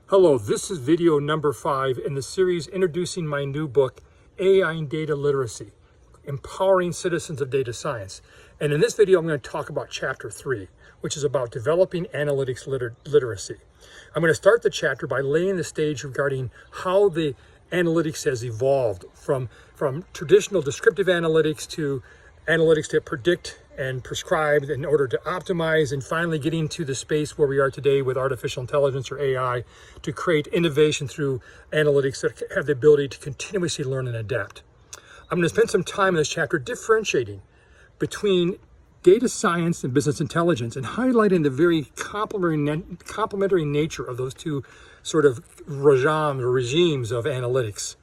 Hello, this is video number 5 in the series introducing my new book, AI and Data Literacy, Empowering Citizens of Data Science. And in this video, I'm going to talk about chapter 3, which is about developing analytics literacy. I'm going to start the chapter by laying the stage regarding how the analytics has evolved from traditional descriptive analytics to analytics that predict and prescribe in order to optimize, and finally getting to the space where we are today with artificial intelligence or AI to create innovation through analytics that have the ability to continuously learn and adapt. I'm going to spend some time in this chapter differentiating between data science and business intelligence and highlighting the very complementary nature of those two sort of regimes of analytics.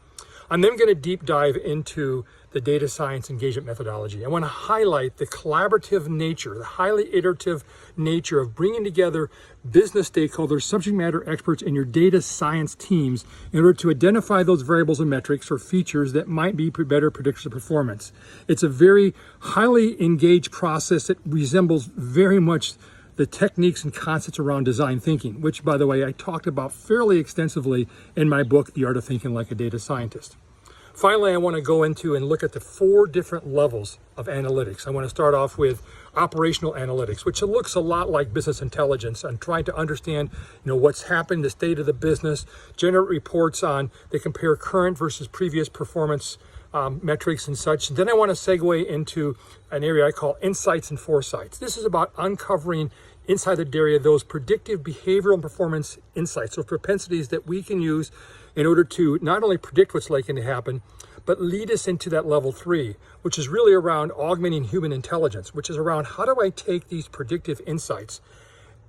I'm then going to deep dive into the data science engagement methodology. I want to highlight the collaborative nature, the highly iterative nature of bringing together business stakeholders, subject matter experts, and your data science teams in order to identify those variables and metrics or features that might be better predictors of performance. It's a very highly engaged process that resembles very much the techniques and concepts around design thinking, which, by the way, I talked about fairly extensively in my book, The Art of Thinking Like a Data Scientist. Finally, I want to go into and look at the 4 different levels of analytics. I want to start off with operational analytics, which looks a lot like business intelligence and trying to understand, what's happened, the state of the business, generate reports on, they compare current versus previous performance metrics and such. And then I want to segue into an area I call insights and foresights. This is about uncovering inside the area those predictive behavioral and performance insights or propensities that we can use in order to not only predict what's likely to happen, but lead us into that level 3, which is really around augmenting human intelligence, which is around how do I take these predictive insights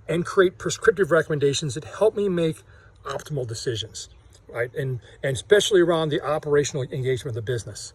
and create prescriptive recommendations that help me make optimal decisions, right? And especially around the operational engagement of the business.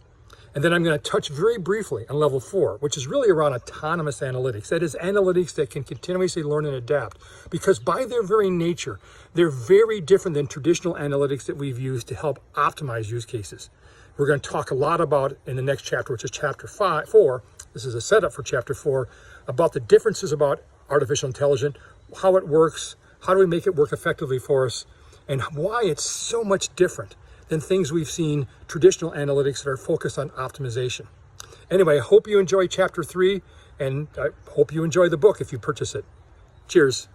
And then I'm going to touch very briefly on level 4, which is really around autonomous analytics. That is analytics that can continuously learn and adapt, because by their very nature, they're very different than traditional analytics that we've used to help optimize use cases. We're going to talk a lot about in the next chapter, which is chapter 4. This is a setup for chapter 4, about the differences about artificial intelligence, how it works, how do we make it work effectively for us, and why it's so much different than things we've seen traditional analytics that are focused on optimization. Anyway, I hope you enjoy chapter 3, and I hope you enjoy the book if you purchase it. Cheers.